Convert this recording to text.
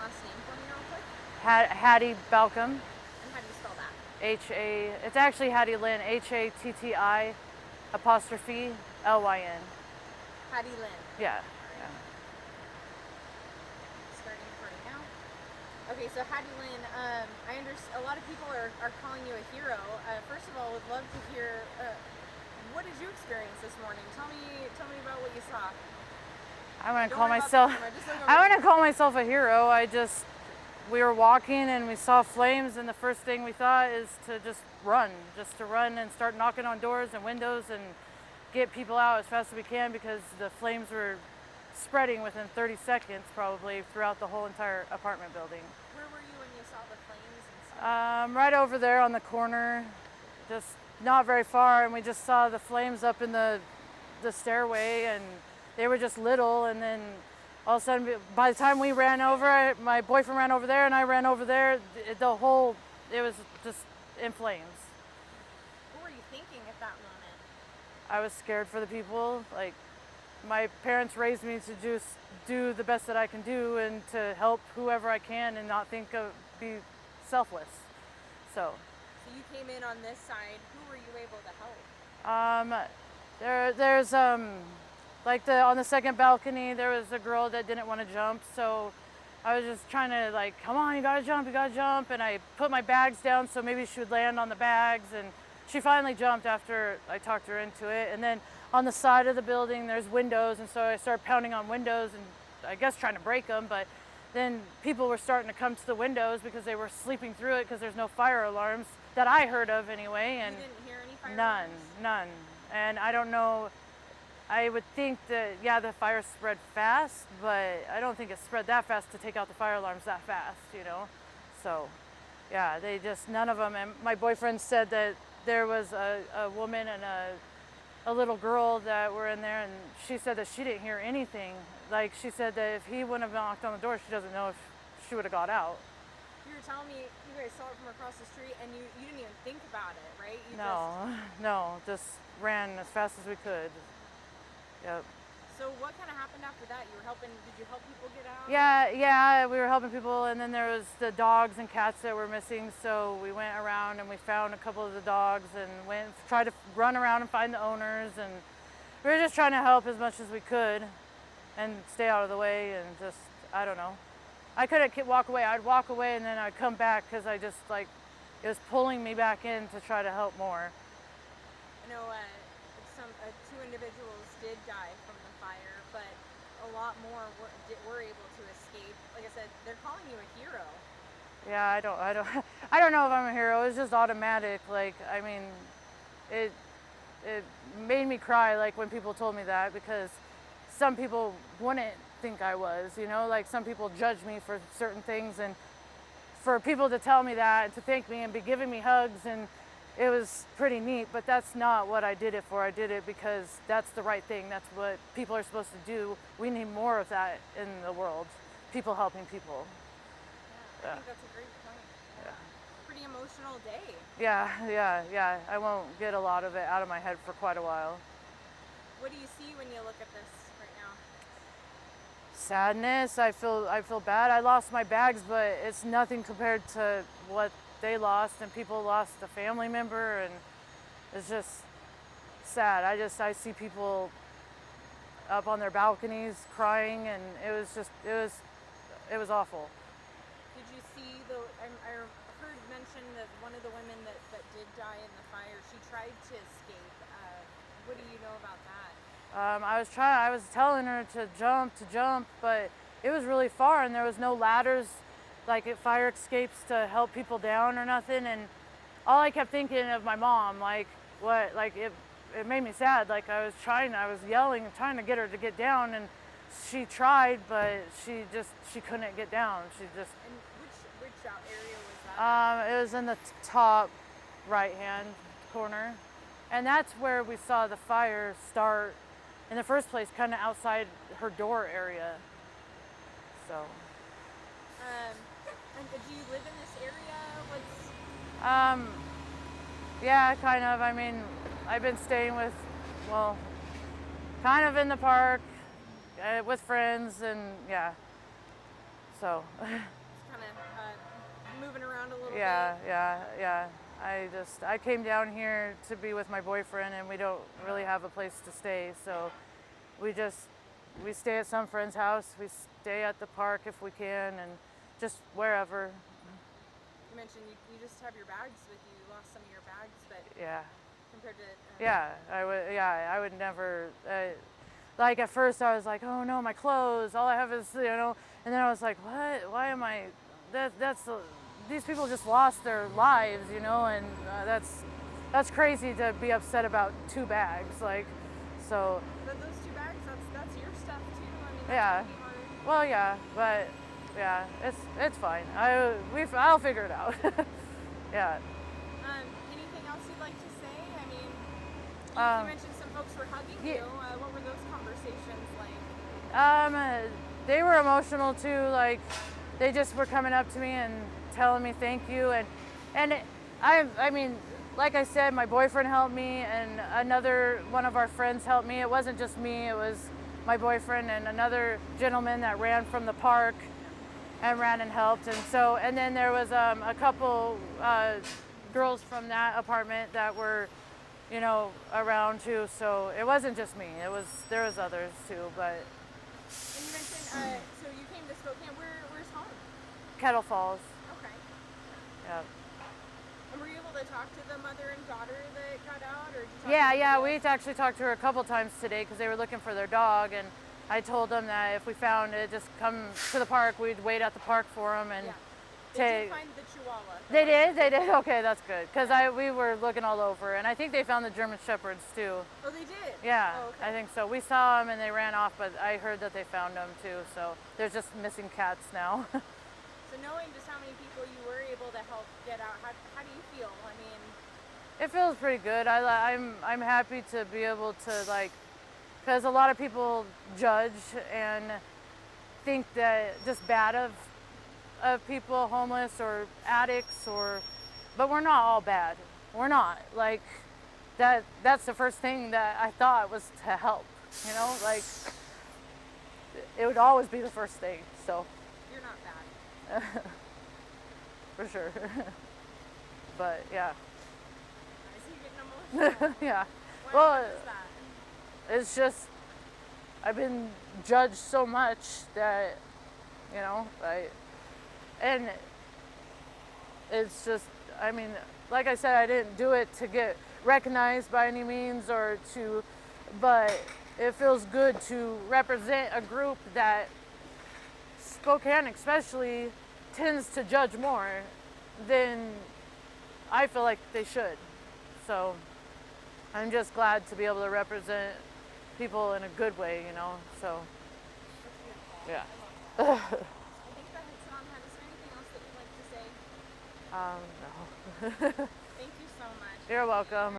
last name for me real quick? Hattie Balcom. And how do you spell that? It's actually Hattie Lynn, Hatti apostrophe Lyn. Hattie Lynn. Yeah. Starting right now. Okay, so Hattie Lynn, I understand a lot of people are calling you a hero. First of all, would love to hear what did you experience this morning? Tell me about what you saw. I want to call myself a hero. We were walking and we saw flames, and the first thing we thought is to just run and start knocking on doors and windows and get people out as fast as we can, because the flames were spreading within 30 seconds probably throughout the whole entire apartment building. Where were you when you saw the flames and stuff? Right over there on the corner, just not very far, and we just saw the flames up in the stairway, and they were just little, and then all of a sudden, by the time we ran over, my boyfriend ran over there and I ran over there, it was just in flames. What were you thinking at that moment? I was scared for the people. Like, my parents raised me to just do the best that I can do and to help whoever I can and not be selfless. So you came in on this side. Who were you able to help? There's on the second balcony, there was a girl that didn't want to jump, so I was just trying to, like, come on, you gotta jump, and I put my bags down so maybe she would land on the bags, and she finally jumped after I talked her into it. And then on the side of the building, there's windows, and so I started pounding on windows and I guess trying to break them, but then people were starting to come to the windows because they were sleeping through it because there's no fire alarms that I heard of anyway. And you didn't hear any fire alarms? None. And I don't know, I would think that, yeah, the fire spread fast, but I don't think it spread that fast to take out the fire alarms that fast, you know? So, yeah, none of them. And my boyfriend said that there was a woman and a little girl that were in there, and she said that she didn't hear anything. Like, she said that if he wouldn't have knocked on the door, she doesn't know if she would have got out. You were telling me you guys saw it from across the street and you didn't even think about it, right? Just ran as fast as we could. Yep. So what kind of happened after that? Did you help people get out? Yeah, we were helping people, and then there was the dogs and cats that were missing, so we went around and we found a couple of the dogs and tried to run around and find the owners, and we were just trying to help as much as we could and stay out of the way, and just, I don't know. I couldn't walk away. I'd walk away and then I'd come back because I just, like, it was pulling me back in to try to help more. I know two individuals did die from the fire, but a lot more were able to escape. Like I said, they're calling you a hero. Yeah, I don't know if I'm a hero. It's just automatic. Like, I mean, it made me cry, like, when people told me that, because some people wouldn't think I was, you know, like, some people judge me for certain things, and for people to tell me that and to thank me and be giving me hugs, and it was pretty neat, but that's not what I did it for. I did it because that's the right thing. That's what people are supposed to do. We need more of that in the world. People helping people. Yeah, I think that's a great point. Yeah. Pretty emotional day. Yeah. I won't get a lot of it out of my head for quite a while. What do you see when you look at this right now? Sadness. I feel bad. I lost my bags, but it's nothing compared to what they lost, and people lost a family member, and it's just sad. I see people up on their balconies crying, and it was awful. Did you see I heard mention that one of the women that did die in the fire, she tried to escape. What do you know about that? I was telling her to jump, but it was really far, and there was no ladders, like at fire escapes, to help people down or nothing. And all I kept thinking of my mom, like, what, like, it made me sad. Like, I was yelling and trying to get her to get down, and she tried, but she couldn't get down. And which area was that? It was in the top right-hand corner, and that's where we saw the fire start in the first place, kind of outside her door area. So. And do you live in this area? Yeah, kind of. I mean, I've been staying kind of in the park with friends, and yeah. So, Just kind of moving around a little yeah, bit. yeah. I came down here to be with my boyfriend, and we don't really have a place to stay, so we stay at some friend's house. We stay at the park if we can, and just wherever. You mentioned you just have your bags with you. You lost some of your bags, but Yeah. compared to Yeah, I would never. Like at first, I was like, "Oh no, my clothes! All I have is, And then I was like, "What? Why am I? These people just lost their lives, and that's crazy to be upset about 2 bags, like, so." But those 2 bags, that's your stuff too. I mean, that's Yeah. gonna be hard. Well, yeah, but yeah, it's fine. I'll figure it out. Yeah. Anything else you'd like to say? I mean, you Um, mentioned some folks were hugging yeah. you. What were those conversations like? They were emotional too. Like, they just were coming up to me and telling me thank you, I mean, like I said, my boyfriend helped me, and another one of our friends helped me. It wasn't just me; it was my boyfriend and another gentleman that ran from the park and ran and helped. And then there was a couple girls from that apartment that were, around too. So it wasn't just me. There was others too, but. And you mentioned, so you came to Spokane. Where's home? Kettle Falls. Okay. Yeah. And were you able to talk to the mother and daughter that got out, or did you talk Yeah, to yeah. anybody We else? actually talked to her a couple times today because they were looking for their dog, and I told them that if we found it, just come to the park. We'd wait at the park for them and Yeah. They take. did find the Chihuahua. They did. They did. Okay, that's good. Because we were looking all over, and I think they found the German Shepherds too. Oh, they did? Yeah, Oh, okay. I think so. We saw them and they ran off, but I heard that they found them too. So they're just missing cats now. So knowing just how many people you were able to help get out, how do you feel? I mean, It feels pretty good. I'm happy to be able to, because a lot of people judge and think that just bad of people, homeless or addicts, but we're not all bad. We're not. Like, that's the first thing that I thought was to help. It would always be the first thing. So you're not bad. for sure. But yeah. I see you getting emotional. Yeah. Why Well, is that? it's just I've been judged so much that and it's just, I mean, like I said, I didn't do it to get recognized by any means but it feels good to represent a group that Spokane especially tends to judge more than I feel like they should. So I'm just glad to be able to represent people in a good way, so yeah. I think that hits it on the head. Is there anything else that you'd like to say? No. Thank you so much. You're welcome.